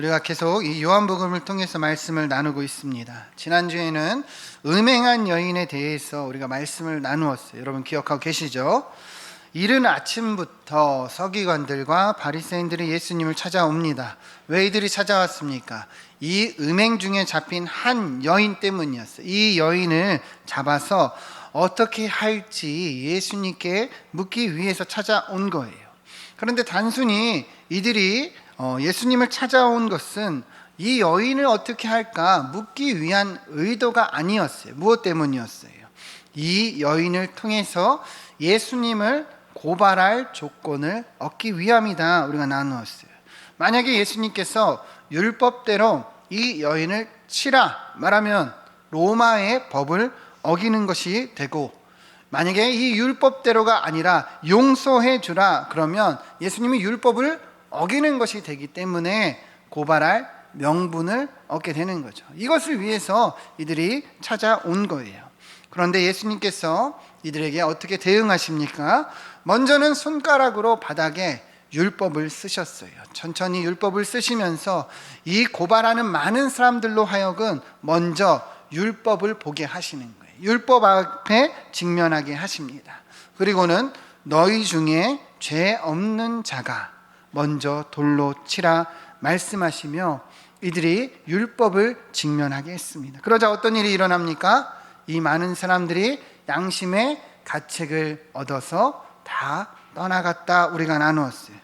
우리가 계속 이 요한복음을 통해서 말씀을 나누고 있습니다. 지난주에는 음행한 여인에 대해서 우리가 말씀을 나누었어요. 여러분 기억하고 계시죠? 이른 아침부터 서기관들과 바리새인들이 예수님을 찾아옵니다. 왜 이들이 찾아왔습니까? 이 음행 중에 잡힌 한 여인 때문이었어요. 이 여인을 잡아서 어떻게 할지 예수님께 묻기 위해서 찾아온 거예요. 그런데 단순히 이들이 예수님을 찾아온 것은 이 여인을 어떻게 할까 묻기 위한 의도가 아니었어요. 무엇 때문이었어요? 이 여인을 통해서 예수님을 고발할 조건을 얻기 위함이다. 우리가 나누었어요. 만약에 예수님께서 율법대로 이 여인을 치라 말하면 로마의 법을 어기는 것이 되고, 만약에 이 율법대로가 아니라 용서해 주라 그러면 예수님이 율법을 어기는 것이 되기 때문에 고발할 명분을 얻게 되는 거죠. 이것을 위해서 이들이 찾아온 거예요. 그런데 예수님께서 이들에게 어떻게 대응하십니까? 먼저는 손가락으로 바닥에 율법을 쓰셨어요. 천천히 율법을 쓰시면서 이 고발하는 많은 사람들로 하여금 먼저 율법을 보게 하시는 거예요. 율법 앞에 직면하게 하십니다. 그리고는 너희 중에 죄 없는 자가 먼저 돌로 치라 말씀하시며 이들이 율법을 직면하게 했습니다. 그러자 어떤 일이 일어납니까? 이 많은 사람들이 양심의 가책을 얻어서 다 떠나갔다. 우리가 나누었어요.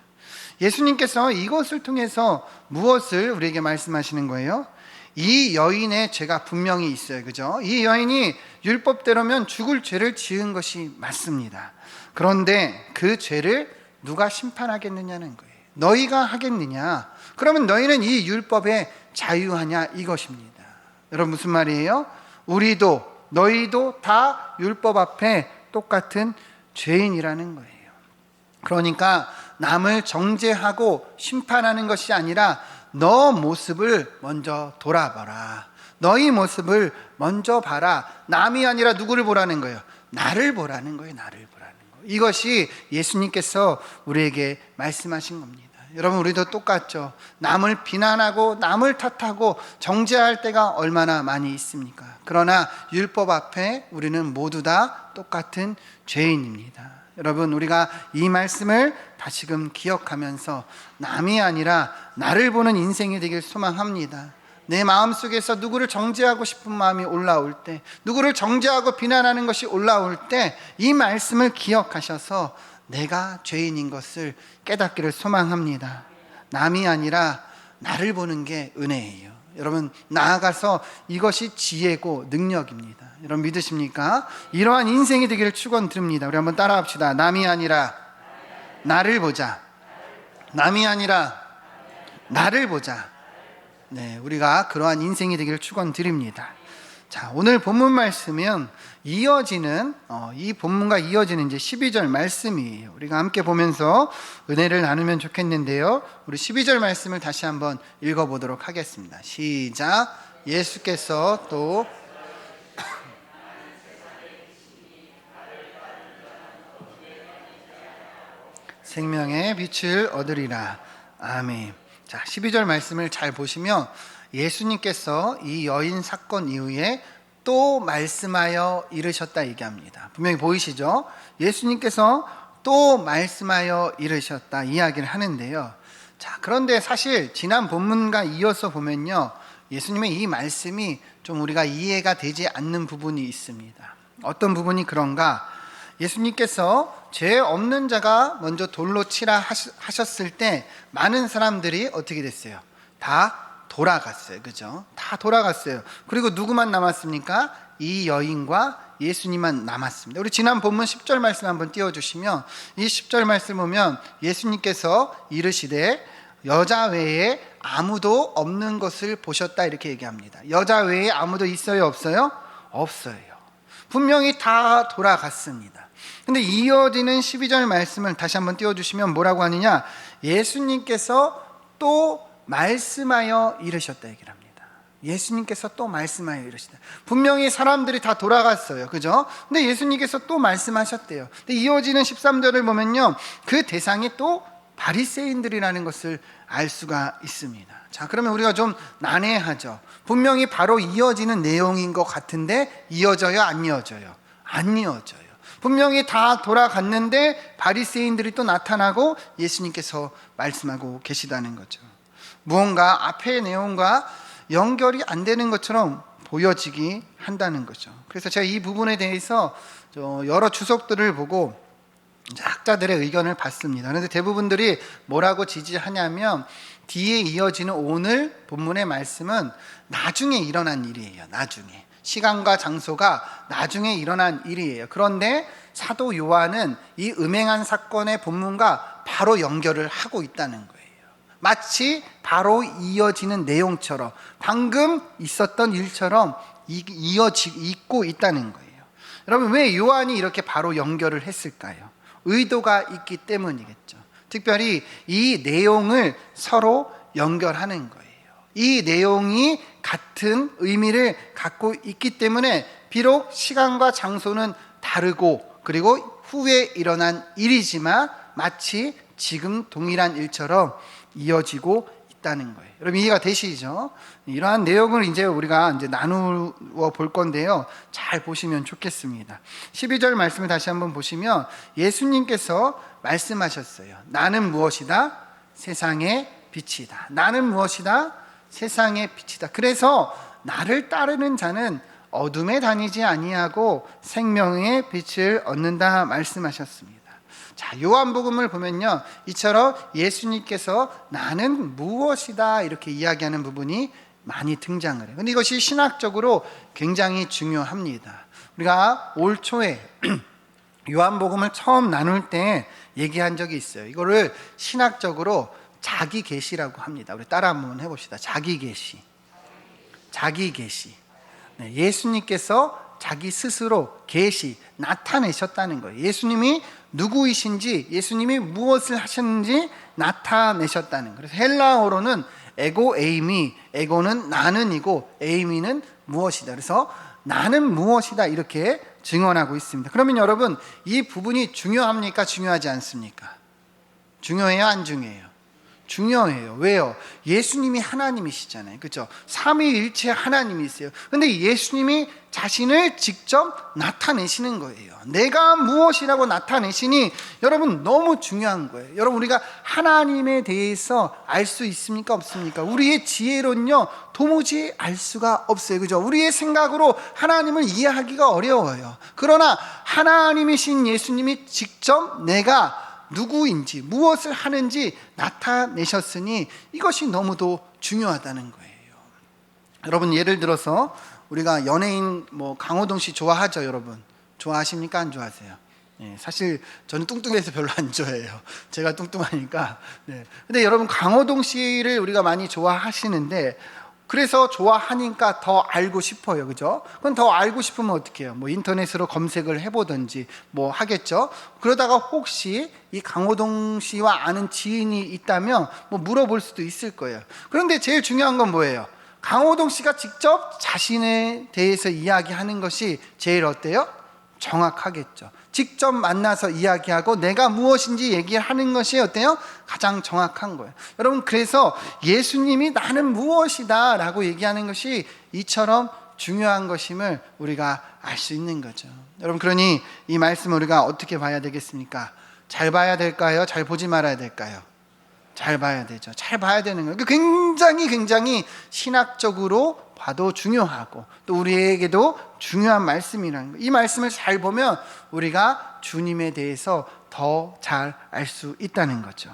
예수님께서 이것을 통해서 무엇을 우리에게 말씀하시는 거예요? 이 여인의 죄가 분명히 있어요. 그죠? 이 여인이 율법대로면 죽을 죄를 지은 것이 맞습니다. 그런데 그 죄를 누가 심판하겠느냐는 거예요. 너희가 하겠느냐? 그러면 너희는 이 율법에 자유하냐? 이것입니다. 여러분 무슨 말이에요? 우리도 너희도 다 율법 앞에 똑같은 죄인이라는 거예요. 그러니까 남을 정죄하고 심판하는 것이 아니라 너 모습을 먼저 돌아봐라. 너희 모습을 먼저 봐라. 남이 아니라 누구를 보라는 거예요? 나를 보라는 거예요. 나를 보라는 거. 이것이 예수님께서 우리에게 말씀하신 겁니다. 여러분 우리도 똑같죠. 남을 비난하고 남을 탓하고 정죄할 때가 얼마나 많이 있습니까? 그러나 율법 앞에 우리는 모두 다 똑같은 죄인입니다. 여러분 우리가 이 말씀을 다시금 기억하면서 남이 아니라 나를 보는 인생이 되길 소망합니다. 내 마음속에서 누구를 정죄하고 싶은 마음이 올라올 때, 누구를 정죄하고 비난하는 것이 올라올 때 이 말씀을 기억하셔서 내가 죄인인 것을 깨닫기를 소망합니다. 남이 아니라 나를 보는 게 은혜예요. 여러분 나아가서 이것이 지혜고 능력입니다. 여러분 믿으십니까? 이러한 인생이 되기를 축원드립니다. 우리 한번 따라합시다. 남이 아니라 나를 보자. 남이 아니라 나를 보자. 네, 우리가 그러한 인생이 되기를 축원드립니다. 자, 오늘 본문 말씀은 이어지는 이 본문과 이어지는 이제 12절 말씀이에요. 우리가 함께 보면서 은혜를 나누면 좋겠는데요. 우리 12절 말씀을 다시 한번 읽어보도록 하겠습니다. 시작. 예수께서 또 생명의 빛을 얻으리라. 아멘. 자, 12절 말씀을 잘 보시면 예수님께서 이 여인 사건 이후에 또 말씀하여 이르셨다 얘기합니다. 분명히 보이시죠? 예수님께서 또 말씀하여 이르셨다 이야기를 하는데요. 자, 그런데 사실 지난 본문과 이어서 보면요, 예수님의 이 말씀이 좀 우리가 이해가 되지 않는 부분이 있습니다. 어떤 부분이 그런가? 예수님께서 죄 없는 자가 먼저 돌로 치라 하셨을 때 많은 사람들이 어떻게 됐어요? 다 돌아갔어요. 그죠? 다 돌아갔어요. 그리고 누구만 남았습니까? 이 여인과 예수님만 남았습니다. 우리 지난 본문 10절 말씀 한번 띄워주시면, 이 10절 말씀 보면 예수님께서 이르시되 여자 외에 아무도 없는 것을 보셨다 이렇게 얘기합니다. 여자 외에 아무도 있어요? 없어요? 없어요. 분명히 다 돌아갔습니다. 근데 이어지는 12절 말씀을 다시 한번 띄워주시면 뭐라고 하느냐? 예수님께서 또 말씀하여 이르셨다 얘기를 합니다. 예수님께서 또 말씀하여 이르시다. 분명히 사람들이 다 돌아갔어요. 그죠? 근데 예수님께서 또 말씀하셨대요. 근데 이어지는 13절을 보면요, 그 대상이 또 바리새인들이라는 것을 알 수가 있습니다. 자, 그러면 우리가 좀 난해하죠. 분명히 바로 이어지는 내용인 것 같은데 이어져요, 안 이어져요? 안 이어져요. 분명히 다 돌아갔는데 바리새인들이 또 나타나고 예수님께서 말씀하고 계시다는 거죠. 무언가 앞의 내용과 연결이 안 되는 것처럼 보여지기 한다는 거죠. 그래서 제가 이 부분에 대해서 여러 주석들을 보고 학자들의 의견을 봤습니다. 그런데 대부분들이 뭐라고 지지하냐면 뒤에 이어지는 오늘 본문의 말씀은 나중에 일어난 일이에요. 나중에. 시간과 장소가 나중에 일어난 일이에요. 그런데 사도 요한은 이 음행한 사건의 본문과 바로 연결을 하고 있다는 거예요. 마치 바로 이어지는 내용처럼 방금 있었던 일처럼 이어지고 있다는 거예요. 여러분, 왜 요한이 이렇게 바로 연결을 했을까요? 의도가 있기 때문이겠죠. 특별히 이 내용을 서로 연결하는 거예요. 이 내용이 같은 의미를 갖고 있기 때문에 비록 시간과 장소는 다르고 그리고 후에 일어난 일이지만 마치 지금 동일한 일처럼 이어지고 있다는 거예요. 여러분, 이해가 되시죠? 이러한 내용을 이제 우리가 나누어 볼 건데요. 잘 보시면 좋겠습니다. 12절 말씀을 다시 한번 보시면 예수님께서 말씀하셨어요. 나는 무엇이다? 세상의 빛이다. 나는 무엇이다? 세상의 빛이다. 그래서 나를 따르는 자는 어둠에 다니지 아니하고 생명의 빛을 얻는다 말씀하셨습니다. 자, 요한복음을 보면요, 이처럼 예수님께서 나는 무엇이다 이렇게 이야기하는 부분이 많이 등장을 해요. 근데 이것이 신학적으로 굉장히 중요합니다. 우리가 올 초에 요한복음을 처음 나눌 때 얘기한 적이 있어요. 이거를 신학적으로 자기 계시라고 합니다. 우리 따라 한번 해봅시다. 자기 계시. 자기 계시. 네, 예수님께서 자기 스스로 계시, 나타내셨다는 거예요. 예수님이 누구이신지, 예수님이 무엇을 하셨는지 나타내셨다는 거예요. 그래서 헬라어로는 에고 에이미, 에고는 나는이고 에이미는 무엇이다. 그래서 나는 무엇이다 이렇게 증언하고 있습니다. 그러면 여러분, 이 부분이 중요합니까? 중요하지 않습니까? 중요해요? 안 중요해요? 중요해요. 왜요? 예수님이 하나님이시잖아요. 그렇죠? 삼위일체 하나님이세요. 근데 예수님이 자신을 직접 나타내시는 거예요. 내가 무엇이라고 나타내시니 여러분 너무 중요한 거예요. 여러분, 우리가 하나님에 대해서 알 수 있습니까? 없습니까? 우리의 지혜론요 도무지 알 수가 없어요. 그죠? 우리의 생각으로 하나님을 이해하기가 어려워요. 그러나 하나님이신 예수님이 직접 내가 누구인지 무엇을 하는지 나타내셨으니 이것이 너무도 중요하다는 거예요. 여러분, 예를 들어서 우리가 연예인 강호동 씨 좋아하죠? 여러분 좋아하십니까? 안 좋아하세요? 네, 사실 저는 뚱뚱해서 별로 안 좋아해요. 제가 뚱뚱하니까. 네. 근데 여러분, 강호동 씨를 우리가 많이 좋아하시는데 그래서 좋아하니까 더 알고 싶어요. 그죠? 그럼 더 알고 싶으면 어떻게 해요? 인터넷으로 검색을 해보든지 하겠죠? 그러다가 혹시 이 강호동 씨와 아는 지인이 있다면 물어볼 수도 있을 거예요. 그런데 제일 중요한 건 뭐예요? 강호동 씨가 직접 자신에 대해서 이야기하는 것이 제일 어때요? 정확하겠죠. 직접 만나서 이야기하고 내가 무엇인지 얘기하는 것이 어때요? 가장 정확한 거예요. 여러분, 그래서 예수님이 나는 무엇이다 라고 얘기하는 것이 이처럼 중요한 것임을 우리가 알 수 있는 거죠. 여러분, 그러니 이 말씀을 우리가 어떻게 봐야 되겠습니까? 잘 봐야 될까요? 잘 보지 말아야 될까요? 잘 봐야 되죠. 잘 봐야 되는 거예요. 굉장히 신학적으로 봐도 중요하고 또 우리에게도 중요한 말씀이라는 거예요. 이 말씀을 잘 보면 우리가 주님에 대해서 더 잘 알 수 있다는 거죠.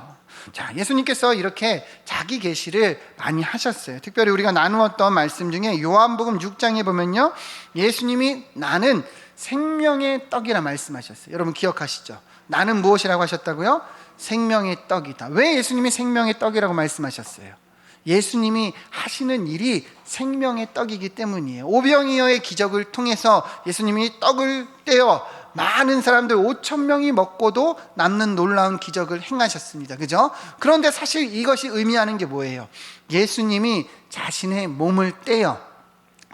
자, 예수님께서 이렇게 자기 계시를 많이 하셨어요. 특별히 우리가 나누었던 말씀 중에 요한복음 6장에 보면요, 예수님이 나는 생명의 떡이라 말씀하셨어요. 여러분 기억하시죠? 나는 무엇이라고 하셨다고요? 생명의 떡이다. 왜 예수님이 생명의 떡이라고 말씀하셨어요? 예수님이 하시는 일이 생명의 떡이기 때문이에요. 오병이어의 기적을 통해서 예수님이 떡을 떼어 많은 사람들 5,000명이 먹고도 남는 놀라운 기적을 행하셨습니다. 그죠? 그런데 사실 이것이 의미하는 게 뭐예요? 예수님이 자신의 몸을 떼어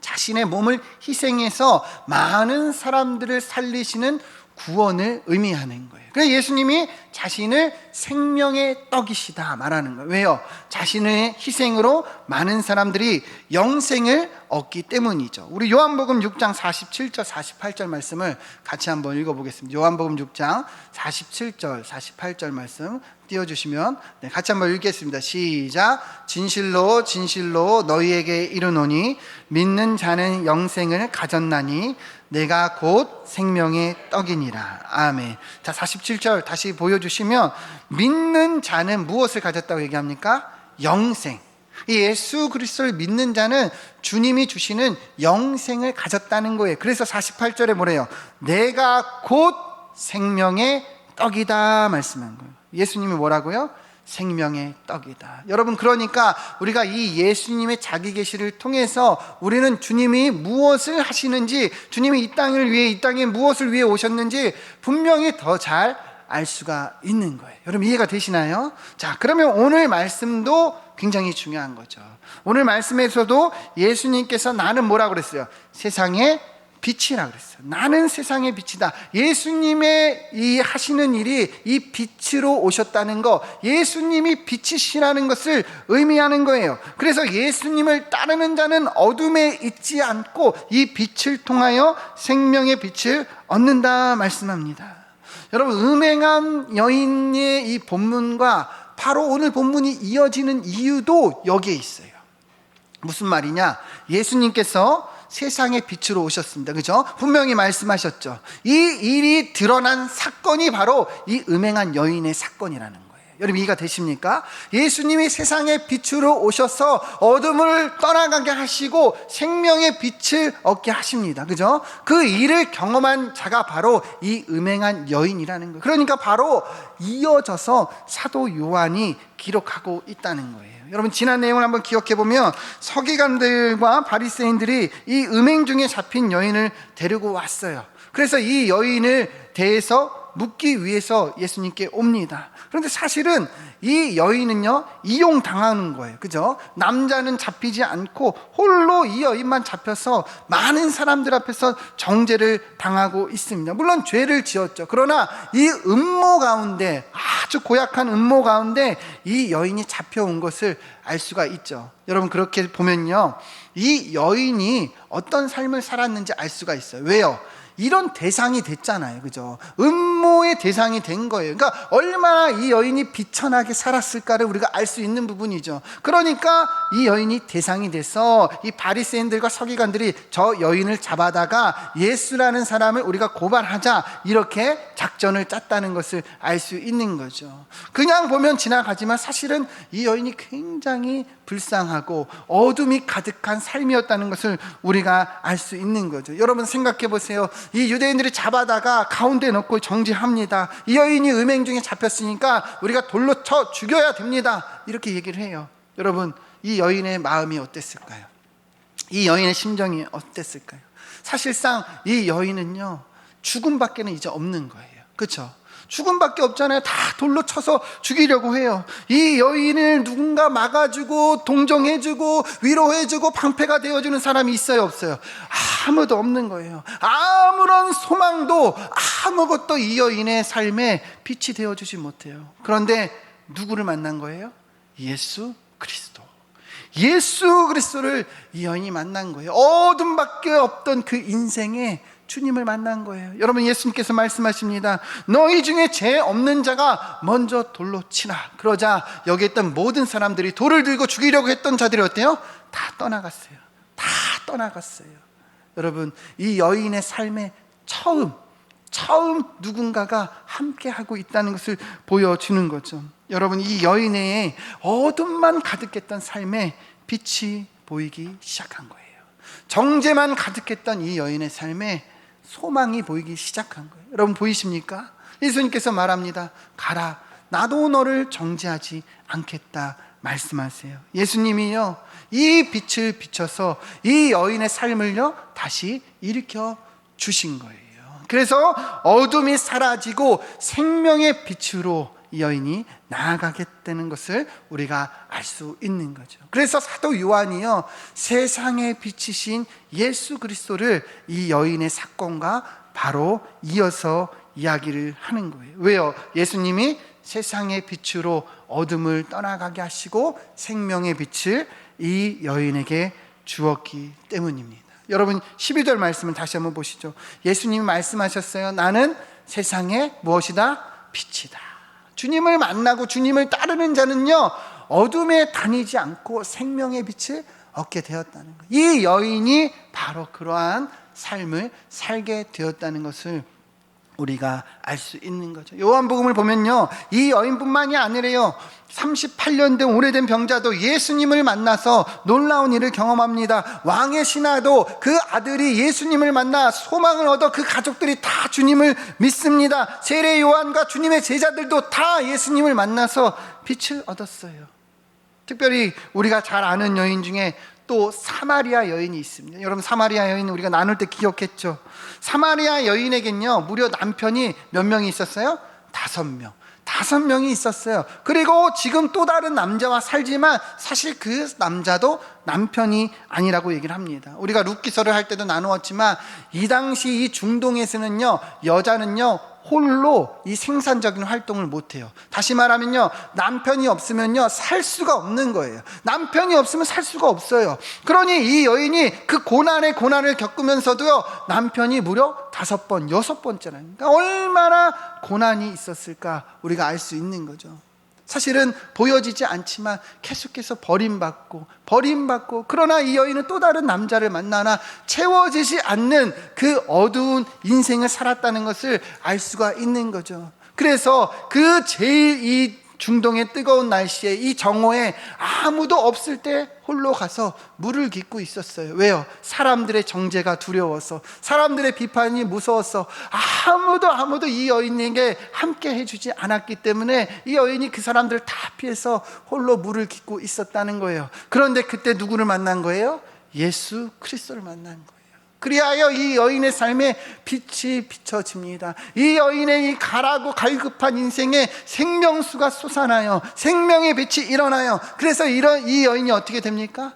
자신의 몸을 희생해서 많은 사람들을 살리시는 구원을 의미하는 거예요. 그래서 예수님이 자신을 생명의 떡이시다 말하는 거예요. 왜요? 자신의 희생으로 많은 사람들이 영생을 얻기 때문이죠. 우리 요한복음 6장 47절 48절 말씀을 같이 한번 읽어보겠습니다. 요한복음 6장 47절 48절 말씀 띄워주시면 같이 한번 읽겠습니다. 시작. 진실로 진실로 너희에게 이르노니 믿는 자는 영생을 가졌나니 내가 곧 생명의 떡이니라. 아멘. 자, 47절 다시 보여주시면 믿는 자는 무엇을 가졌다고 얘기합니까? 영생. 이 예수 그리스도를 믿는 자는 주님이 주시는 영생을 가졌다는 거예요. 그래서 48절에 뭐래요? 내가 곧 생명의 떡이다 말씀한 거예요. 예수님이 뭐라고요? 생명의 떡이다. 여러분, 그러니까 우리가 이 예수님의 자기 계시를 통해서 우리는 주님이 무엇을 하시는지, 주님이 이 땅을 위해, 이 땅에 무엇을 위해 오셨는지 분명히 더 잘 알 수가 있는 거예요. 여러분, 이해가 되시나요? 자, 그러면 오늘 말씀도 굉장히 중요한 거죠. 오늘 말씀에서도 예수님께서 나는 뭐라고 그랬어요? 세상의 빛이라 그랬어요. 나는 세상의 빛이다. 예수님의 이 하시는 일이 이 빛으로 오셨다는 거, 예수님이 빛이시라는 것을 의미하는 거예요. 그래서 예수님을 따르는 자는 어둠에 있지 않고 이 빛을 통하여 생명의 빛을 얻는다 말씀합니다. 여러분, 음행한 여인의 이 본문과 바로 오늘 본문이 이어지는 이유도 여기에 있어요. 무슨 말이냐? 예수님께서 세상의 빛으로 오셨습니다. 그죠? 분명히 말씀하셨죠. 이 일이 드러난 사건이 바로 이 음행한 여인의 사건이라는 거예요. 여러분, 이해가 되십니까? 예수님이 세상의 빛으로 오셔서 어둠을 떠나가게 하시고 생명의 빛을 얻게 하십니다. 그죠? 그 일을 경험한 자가 바로 이 음행한 여인이라는 거예요. 그러니까 바로 이어져서 사도 요한이 기록하고 있다는 거예요. 여러분, 지난 내용을 한번 기억해 보면 서기관들과 바리새인들이 이 음행 중에 잡힌 여인을 데리고 왔어요. 그래서 이 여인을 대해서 묻기 위해서 예수님께 옵니다. 그런데 사실은 이 여인은요, 이용당하는 거예요. 그죠? 남자는 잡히지 않고 홀로 이 여인만 잡혀서 많은 사람들 앞에서 정죄를 당하고 있습니다. 물론 죄를 지었죠. 그러나 이 음모 가운데, 아주 고약한 음모 가운데 이 여인이 잡혀온 것을 알 수가 있죠. 여러분, 그렇게 보면요, 이 여인이 어떤 삶을 살았는지 알 수가 있어요. 왜요? 이런 대상이 됐잖아요. 그죠? 음모의 대상이 된 거예요. 그러니까 얼마나 이 여인이 비천하게 살았을까를 우리가 알 수 있는 부분이죠. 그러니까 이 여인이 대상이 돼서 이 바리새인들과 서기관들이 저 여인을 잡아다가 예수라는 사람을 우리가 고발하자, 이렇게 작전을 짰다는 것을 알 수 있는 거죠. 그냥 보면 지나가지만 사실은 이 여인이 굉장히 불쌍하고 어둠이 가득한 삶이었다는 것을 우리가 알 수 있는 거죠. 여러분, 생각해 보세요. 이 유대인들이 잡아다가 가운데 넣고 정죄합니다. 이 여인이 음행 중에 잡혔으니까 우리가 돌로 쳐 죽여야 됩니다, 이렇게 얘기를 해요. 여러분, 이 여인의 마음이 어땠을까요? 이 여인의 심정이 어땠을까요? 사실상 이 여인은요, 죽음밖에는 이제 없는 거예요. 그렇죠? 죽음밖에 없잖아요. 다 돌로 쳐서 죽이려고 해요. 이 여인을 누군가 막아주고 동정해주고 위로해주고 방패가 되어주는 사람이 있어요, 없어요? 아무도 없는 거예요. 아무런 소망도, 아무것도 이 여인의 삶에 빛이 되어주지 못해요. 그런데 누구를 만난 거예요? 예수 그리스도. 예수 그리스도를 이 여인이 만난 거예요. 어둠밖에 없던 그 인생에 주님을 만난 거예요. 여러분, 예수님께서 말씀하십니다. 너희 중에 죄 없는 자가 먼저 돌로 치라. 그러자 여기 있던 모든 사람들이 돌을 들고 죽이려고 했던 자들이 어때요? 다 떠나갔어요. 다 떠나갔어요. 여러분, 이 여인의 삶에 처음 누군가가 함께하고 있다는 것을 보여주는 거죠. 여러분, 이 여인의 어둠만 가득했던 삶에 빛이 보이기 시작한 거예요. 정죄만 가득했던 이 여인의 삶에 소망이 보이기 시작한 거예요. 여러분, 보이십니까? 예수님께서 말합니다. 가라, 나도 너를 정죄하지 않겠다 말씀하세요. 예수님이요, 이 빛을 비춰서 이 여인의 삶을요 다시 일으켜 주신 거예요. 그래서 어둠이 사라지고 생명의 빛으로 이 여인이 나아가게 되는 것을 우리가 알 수 있는 거죠. 그래서 사도 요한이요, 세상의 빛이신 예수 그리스도를 이 여인의 사건과 바로 이어서 이야기를 하는 거예요. 왜요? 예수님이 세상의 빛으로 어둠을 떠나가게 하시고 생명의 빛을 이 여인에게 주었기 때문입니다. 여러분 12절 말씀을 다시 한번 보시죠. 예수님이 말씀하셨어요. 나는 세상의 무엇이다? 빛이다. 주님을 만나고 주님을 따르는 자는요, 어둠에 다니지 않고 생명의 빛을 얻게 되었다는 거예요. 이 여인이 바로 그러한 삶을 살게 되었다는 것을 우리가 알 수 있는 거죠. 요한복음을 보면요, 이 여인뿐만이 아니래요. 38년 된 오래된 병자도 예수님을 만나서 놀라운 일을 경험합니다. 왕의 신하도 그 아들이 예수님을 만나 소망을 얻어 그 가족들이 다 주님을 믿습니다. 세례 요한과 주님의 제자들도 다 예수님을 만나서 빛을 얻었어요. 특별히 우리가 잘 아는 여인 중에 또 사마리아 여인이 있습니다. 여러분 사마리아 여인 우리가 나눌 때 기억했죠. 사마리아 여인에겐요 무려 남편이 몇 명이 있었어요? 5명. 5명이 있었어요. 그리고 지금 또 다른 남자와 살지만 사실 그 남자도 남편이 아니라고 얘기를 합니다. 우리가 룻기서를 할 때도 나누었지만 이 당시 이 중동에서는요 여자는요 홀로 이 생산적인 활동을 못해요. 다시 말하면요 남편이 없으면요 살 수가 없는 거예요. 남편이 없으면 살 수가 없어요. 그러니 이 여인이 그 고난의 고난을 겪으면서도요 남편이 무려 5번, 6번째나, 그러니까 얼마나 고난이 있었을까 우리가 알 수 있는 거죠. 사실은 보여지지 않지만 계속해서 버림받고 그러나 이 여인은 또 다른 남자를 만나나 채워지지 않는 그 어두운 인생을 살았다는 것을 알 수가 있는 거죠. 그래서 그 제일 이 중동의 뜨거운 날씨에 이 정오에 아무도 없을 때 홀로 가서 물을 깃고 있었어요. 왜요? 사람들의 정죄가 두려워서, 사람들의 비판이 무서워서 아무도 이 여인에게 함께 해주지 않았기 때문에 이 여인이 그 사람들을 다 피해서 홀로 물을 깃고 있었다는 거예요. 그런데 그때 누구를 만난 거예요? 예수 그리스도를 만난 거예요. 그리하여 이 여인의 삶에 빛이 비춰집니다. 이 여인의 이 가라고 갈급한 인생에 생명수가 솟아나요. 생명의 빛이 일어나요. 그래서 이 여인이 어떻게 됩니까?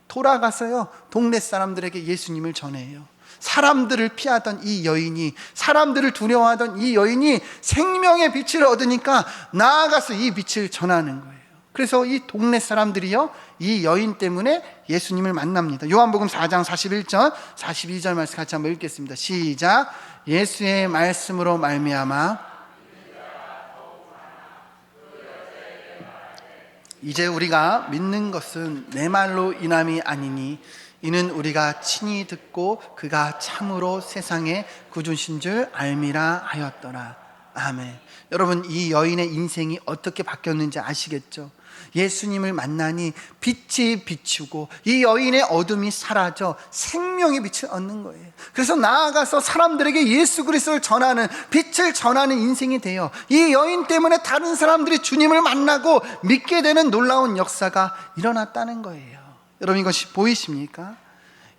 돌아가서요 동네 사람들에게 예수님을 전해요. 사람들을 피하던 이 여인이, 사람들을 두려워하던 이 여인이 생명의 빛을 얻으니까 나아가서 이 빛을 전하는 거예요. 그래서 이 동네 사람들이요 이 여인 때문에 예수님을 만납니다. 요한복음 4장 41절 42절 말씀 같이 한번 읽겠습니다. 시작. 예수의 말씀으로 말미암아 이제 우리가 믿는 것은 내 말로 인함이 아니니 이는 우리가 친히 듣고 그가 참으로 세상의 구주신 줄 알미라 하였더라. 아멘. 여러분 이 여인의 인생이 어떻게 바뀌었는지 아시겠죠? 예수님을 만나니 빛이 비추고 이 여인의 어둠이 사라져 생명의 빛을 얻는 거예요. 그래서 나아가서 사람들에게 예수 그리스도를 전하는, 빛을 전하는 인생이 돼요. 이 여인 때문에 다른 사람들이 주님을 만나고 믿게 되는 놀라운 역사가 일어났다는 거예요. 여러분 이것이 보이십니까?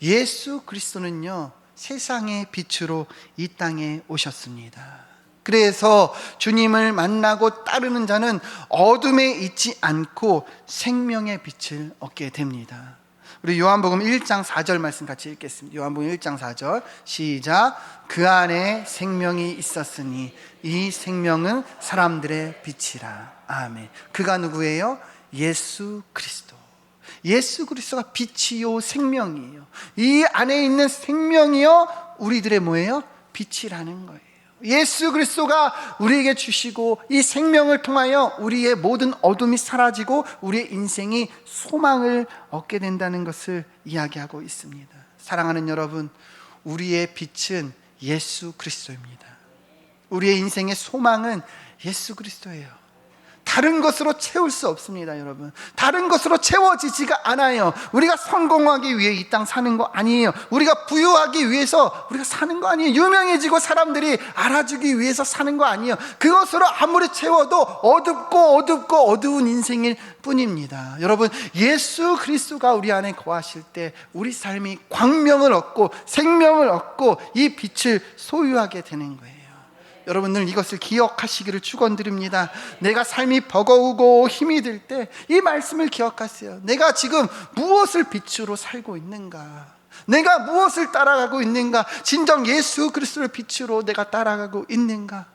예수 그리스도는요 세상의 빛으로 이 땅에 오셨습니다. 그래서 주님을 만나고 따르는 자는 어둠에 있지 않고 생명의 빛을 얻게 됩니다. 우리 요한복음 1장 4절 말씀 같이 읽겠습니다. 요한복음 1장 4절 시작. 그 안에 생명이 있었으니 이 생명은 사람들의 빛이라. 아멘. 그가 누구예요? 예수 그리스도. 예수 그리스도가 빛이요 생명이에요. 이 안에 있는 생명이요 우리들의 뭐예요? 빛이라는 거예요. 예수 그리스도가 우리에게 주시고 이 생명을 통하여 우리의 모든 어둠이 사라지고 우리의 인생이 소망을 얻게 된다는 것을 이야기하고 있습니다. 사랑하는 여러분, 우리의 빛은 예수 그리스도입니다. 우리의 인생의 소망은 예수 그리스도예요. 다른 것으로 채울 수 없습니다. 여러분 다른 것으로 채워지지가 않아요. 우리가 성공하기 위해 이 땅 사는 거 아니에요. 우리가 부유하기 위해서 우리가 사는 거 아니에요. 유명해지고 사람들이 알아주기 위해서 사는 거 아니에요. 그것으로 아무리 채워도 어둡고 어두운 인생일 뿐입니다. 여러분 예수 그리스도가 우리 안에 거하실 때 우리 삶이 광명을 얻고 생명을 얻고 이 빛을 소유하게 되는 거예요. 여러분 늘 이것을 기억하시기를 축원드립니다. 내가 삶이 버거우고 힘이 들 때 이 말씀을 기억하세요. 내가 지금 무엇을 빛으로 살고 있는가? 내가 무엇을 따라가고 있는가? 진정 예수 그리스도를 빛으로 내가 따라가고 있는가?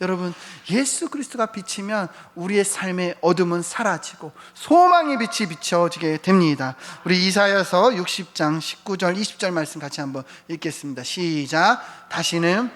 여러분, 예수 그리스도가 비치면 우리의 삶의 어둠은 사라지고 소망의 빛이 비춰지게 됩니다. 우리 이사야서 60장 19절 20절 말씀 같이 한번 읽겠습니다. 시작. 다시는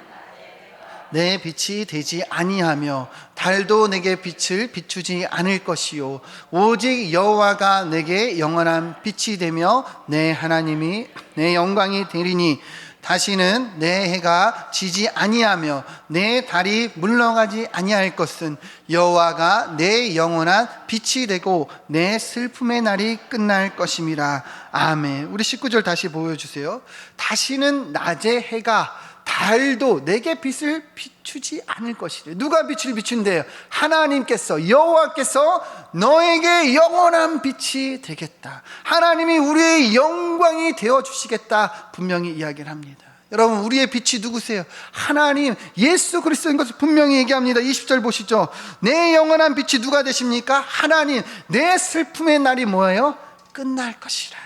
내 빛이 되지 아니하며 달도 내게 빛을 비추지 않을 것이요 오직 여호와가 내게 영원한 빛이 되며 내 하나님이 내 영광이 되리니 다시는 내 해가 지지 아니하며 내 달이 물러가지 아니할 것은 여호와가 내 영원한 빛이 되고 내 슬픔의 날이 끝날 것임이라. 아멘. 우리 19절 다시 보여주세요. 다시는 낮의 해가 달도 내게 빛을 비추지 않을 것이래. 누가 빛을 비춘대요? 하나님께서, 여호와께서 너에게 영원한 빛이 되겠다. 하나님이 우리의 영광이 되어주시겠다 분명히 이야기를 합니다. 여러분, 우리의 빛이 누구세요? 하나님, 예수 그리스도인 것을 분명히 얘기합니다. 20절 보시죠. 내 영원한 빛이 누가 되십니까? 하나님. 내 슬픔의 날이 뭐예요? 끝날 것이라.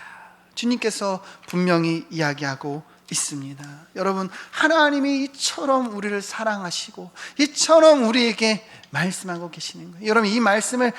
주님께서 분명히 이야기하고 있습니다. 여러분, 하나님이 이처럼 우리를 사랑하시고 이처럼 우리에게 말씀하고 계시는 거예요. 여러분, 이 말씀을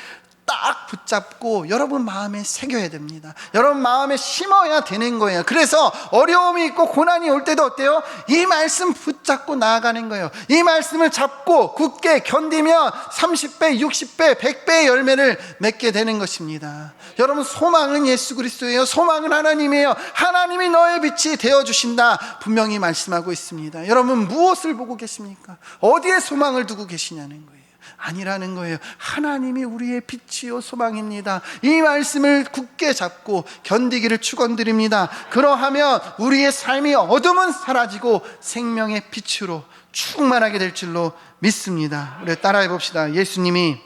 딱 붙잡고 여러분 마음에 새겨야 됩니다. 여러분 마음에 심어야 되는 거예요. 그래서 어려움이 있고 고난이 올 때도 어때요? 이 말씀 붙잡고 나아가는 거예요. 이 말씀을 잡고 굳게 견디면 30배, 60배, 100배의 열매를 맺게 되는 것입니다. 여러분, 소망은 예수 그리스도예요. 소망은 하나님이에요. 하나님이 너의 빛이 되어주신다 분명히 말씀하고 있습니다. 여러분, 무엇을 보고 계십니까? 어디에 소망을 두고 계시냐는 거예요. 아니라는 거예요. 하나님이 우리의 빛이요 소망입니다. 이 말씀을 굳게 잡고 견디기를 축원드립니다. 그러하면 우리의 삶이 어둠은 사라지고 생명의 빛으로 충만하게 될 줄로 믿습니다. 우리 따라해 봅시다. 예수님이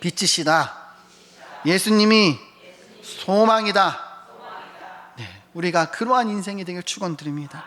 빛이시다. 예수님이 소망이다. 네, 우리가 그러한 인생이 되길 축원드립니다.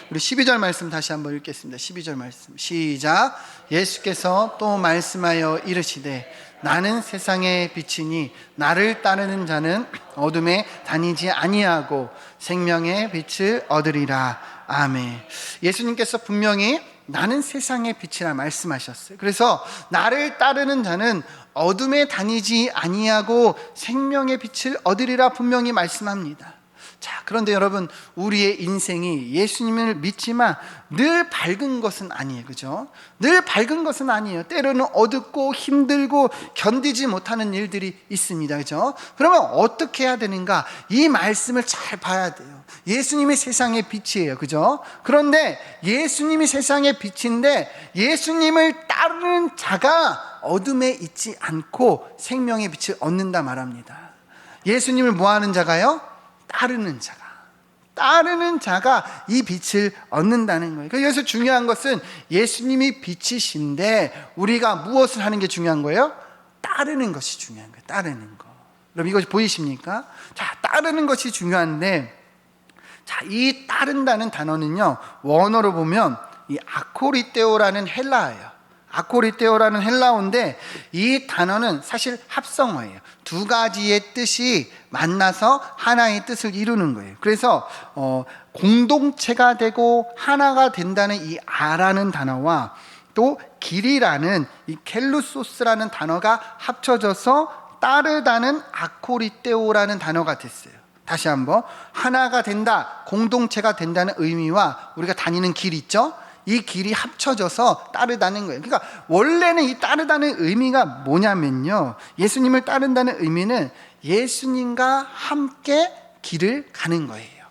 우리 12절 말씀 다시 한번 읽겠습니다. 12절 말씀 시작. 예수께서 또 말씀하여 이르시되 나는 세상의 빛이니 나를 따르는 자는 어둠에 다니지 아니하고 생명의 빛을 얻으리라. 아멘. 예수님께서 분명히 나는 세상의 빛이라 말씀하셨어요. 그래서 나를 따르는 자는 어둠에 다니지 아니하고 생명의 빛을 얻으리라 분명히 말씀합니다. 자, 그런데 여러분, 우리의 인생이 예수님을 믿지만 늘 밝은 것은 아니에요. 그죠? 늘 밝은 것은 아니에요. 때로는 어둡고 힘들고 견디지 못하는 일들이 있습니다. 그죠? 그러면 어떻게 해야 되는가? 이 말씀을 잘 봐야 돼요. 예수님이 세상의 빛이에요. 그죠? 그런데 예수님이 세상의 빛인데 예수님을 따르는 자가 어둠에 있지 않고 생명의 빛을 얻는다 말합니다. 예수님을 뭐 하는 자가요? 따르는 자가 이 빛을 얻는다는 거예요. 그래서 중요한 것은 예수님이 빛이신데 우리가 무엇을 하는 게 중요한 거예요? 따르는 것이 중요한 거예요. 따르는 거. 여러분, 이것이 보이십니까? 자, 따르는 것이 중요한데, 자, 이 따른다는 단어는요, 원어로 보면 이 아코리테오라는 헬라어예요. 아코리테오라는 헬라어인데 이 단어는 사실 합성어예요. 두 가지의 뜻이 만나서 하나의 뜻을 이루는 거예요. 그래서 공동체가 되고 하나가 된다는 이 아라는 단어와 또 길이라는 이 켈루소스라는 단어가 합쳐져서 따르다는 아코리테오라는 단어가 됐어요. 다시 한번, 하나가 된다, 공동체가 된다는 의미와 우리가 다니는 길 있죠? 이 길이 합쳐져서 따르다는 거예요. 그러니까 원래는 이 따르다는 의미가 뭐냐면요, 예수님을 따른다는 의미는 예수님과 함께 길을 가는 거예요.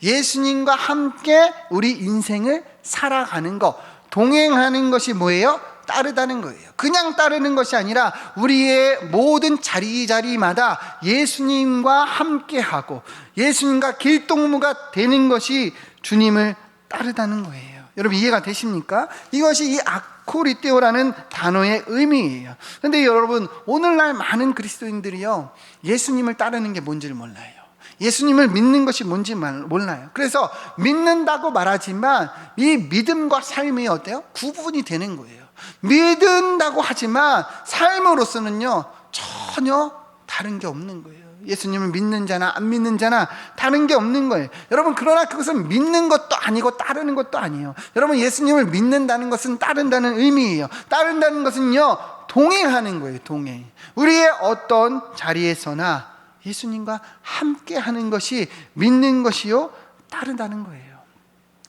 예수님과 함께 우리 인생을 살아가는 것, 동행하는 것이 뭐예요? 따르다는 거예요. 그냥 따르는 것이 아니라 우리의 모든 자리자리마다 예수님과 함께하고 예수님과 길동무가 되는 것이 주님을 따르다는 거예요. 여러분, 이해가 되십니까? 이것이 이 아코리테오라는 단어의 의미예요. 그런데 여러분, 오늘날 많은 그리스도인들이요, 예수님을 따르는 게 뭔지를 몰라요. 예수님을 믿는 것이 뭔지 몰라요. 그래서 믿는다고 말하지만 이 믿음과 삶이 어때요? 구분이 되는 거예요. 믿는다고 하지만 삶으로서는요, 전혀 다른 게 없는 거예요. 예수님을 믿는 자나 안 믿는 자나 다른 게 없는 거예요. 여러분, 그러나 그것은 믿는 것도 아니고 따르는 것도 아니에요. 여러분, 예수님을 믿는다는 것은 따른다는 의미예요. 따른다는 것은요, 동행하는 거예요. 동행. 우리의 어떤 자리에서나 예수님과 함께 하는 것이 믿는 것이요, 따른다는 거예요.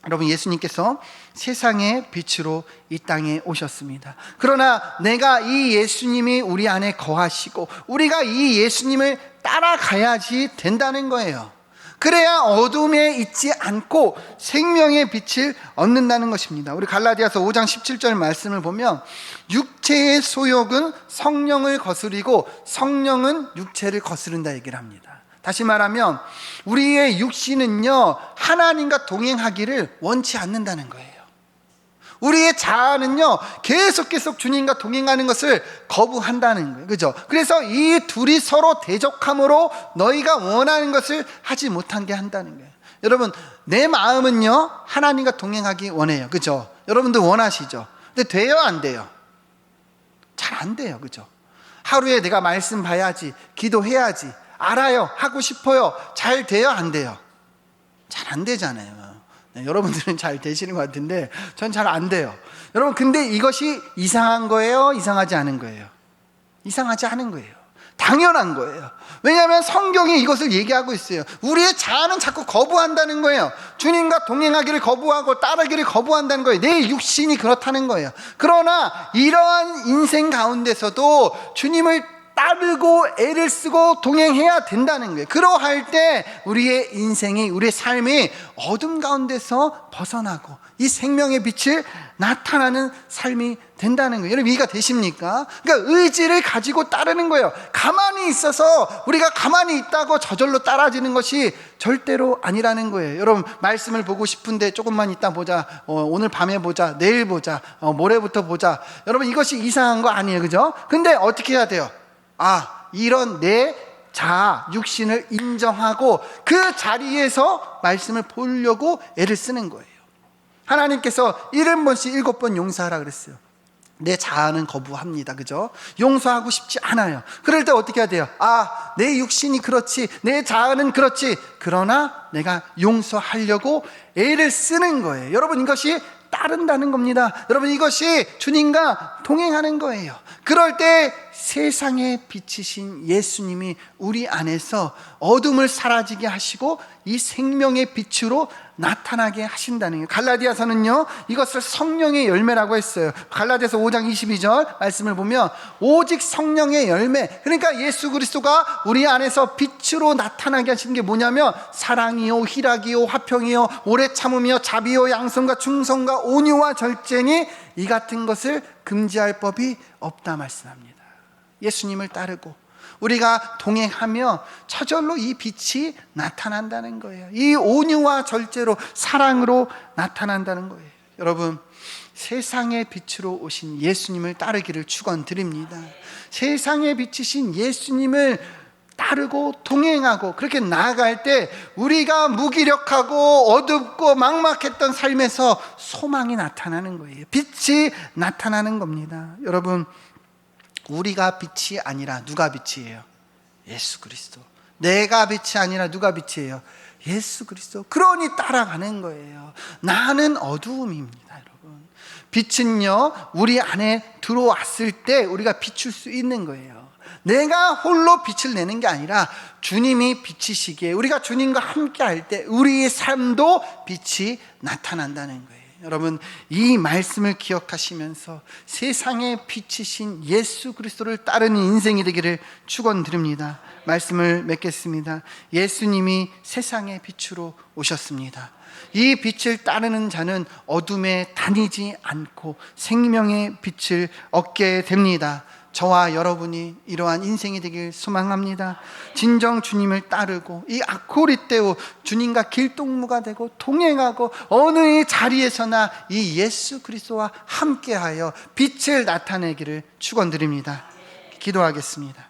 여러분, 예수님께서 세상의 빛으로 이 땅에 오셨습니다. 그러나 내가 이 예수님이 우리 안에 거하시고 우리가 이 예수님을 따라가야지 된다는 거예요. 그래야 어둠에 있지 않고 생명의 빛을 얻는다는 것입니다. 우리 갈라디아서 5장 17절 말씀을 보면 육체의 소욕은 성령을 거스리고 성령은 육체를 거스른다 얘기를 합니다. 다시 말하면 우리의 육신은요, 하나님과 동행하기를 원치 않는다는 거예요. 우리의 자아는요, 계속 주님과 동행하는 것을 거부한다는 거예요. 그죠? 그래서 이 둘이 서로 대적함으로 너희가 원하는 것을 하지 못하게 한다는 거예요. 여러분, 내 마음은요, 하나님과 동행하기 원해요. 그죠? 여러분도 원하시죠? 근데 돼요, 안 돼요? 잘 안 돼요. 그죠? 하루에 내가 말씀 봐야지, 기도해야지, 알아요, 하고 싶어요. 잘 돼요, 안 돼요? 잘 안 되잖아요. 네, 여러분들은 잘 되시는 것 같은데 전 잘 안 돼요. 여러분, 근데 이것이 이상한 거예요, 이상하지 않은 거예요? 이상하지 않은 거예요. 당연한 거예요. 왜냐하면 성경이 이것을 얘기하고 있어요. 우리의 자아는 자꾸 거부한다는 거예요. 주님과 동행하기를 거부하고 따르기를 거부한다는 거예요. 내 육신이 그렇다는 거예요. 그러나 이러한 인생 가운데서도 주님을 따르고 애를 쓰고 동행해야 된다는 거예요. 그러할 때 우리의 인생이, 우리의 삶이 어둠 가운데서 벗어나고 이 생명의 빛을 나타나는 삶이 된다는 거예요. 여러분, 이해가 되십니까? 그러니까 의지를 가지고 따르는 거예요. 가만히 있어서 우리가 가만히 있다고 저절로 따라지는 것이 절대로 아니라는 거예요. 여러분, 말씀을 보고 싶은데 조금만 이따 보자, 오늘 밤에 보자, 내일 보자, 모레부터 보자. 여러분, 이것이 이상한 거 아니에요. 그죠? 근데 어떻게 해야 돼요? 이런 내 자아, 육신을 인정하고 그 자리에서 말씀을 보려고 애를 쓰는 거예요. 하나님께서 70번씩 7번 용서하라 그랬어요. 내 자아는 거부합니다. 그죠? 용서하고 싶지 않아요. 그럴 때 어떻게 해야 돼요? 내 육신이 그렇지, 내 자아는 그렇지, 그러나 내가 용서하려고 애를 쓰는 거예요. 여러분, 이것이 따른다는 겁니다. 여러분, 이것이 주님과 동행하는 거예요. 그럴 때 세상의 빛이신 예수님이 우리 안에서 어둠을 사라지게 하시고 이 생명의 빛으로 나타나게 하신다는 거예요. 갈라디아서는요, 이것을 성령의 열매라고 했어요. 갈라디아서 5장 22절 말씀을 보면 오직 성령의 열매, 그러니까 예수 그리스도가 우리 안에서 빛으로 나타나게 하시는 게 뭐냐면 사랑이요, 희락이요, 화평이요, 오래 참으며 자비요, 양성과 충성과 온유와 절제니 이 같은 것을 금지할 법이 없다 말씀합니다. 예수님을 따르고 우리가 동행하며 저절로 이 빛이 나타난다는 거예요. 이 온유와 절제로, 사랑으로 나타난다는 거예요. 여러분, 세상의 빛으로 오신 예수님을 따르기를 축원드립니다. 세상의 빛이신 예수님을 따르고 동행하고 그렇게 나아갈 때 우리가 무기력하고 어둡고 막막했던 삶에서 소망이 나타나는 거예요. 빛이 나타나는 겁니다. 여러분, 우리가 빛이 아니라 누가 빛이에요? 예수 그리스도. 내가 빛이 아니라 누가 빛이에요? 예수 그리스도. 그러니 따라가는 거예요. 나는 어두움입니다, 여러분. 빛은요, 우리 안에 들어왔을 때 우리가 비출 수 있는 거예요. 내가 홀로 빛을 내는 게 아니라 주님이 빛이시기에 우리가 주님과 함께 할 때 우리의 삶도 빛이 나타난다는 거예요. 여러분, 이 말씀을 기억하시면서 세상의 빛이신 예수 그리스도를 따르는 인생이 되기를 축원드립니다. 말씀을 맺겠습니다. 예수님이 세상의 빛으로 오셨습니다. 이 빛을 따르는 자는 어둠에 다니지 않고 생명의 빛을 얻게 됩니다. 저와 여러분이 이러한 인생이 되길 소망합니다. 진정 주님을 따르고 이 아코리떼오 주님과 길동무가 되고 동행하고 어느 자리에서나 이 예수 그리스도와 함께하여 빛을 나타내기를 축원드립니다. 기도하겠습니다.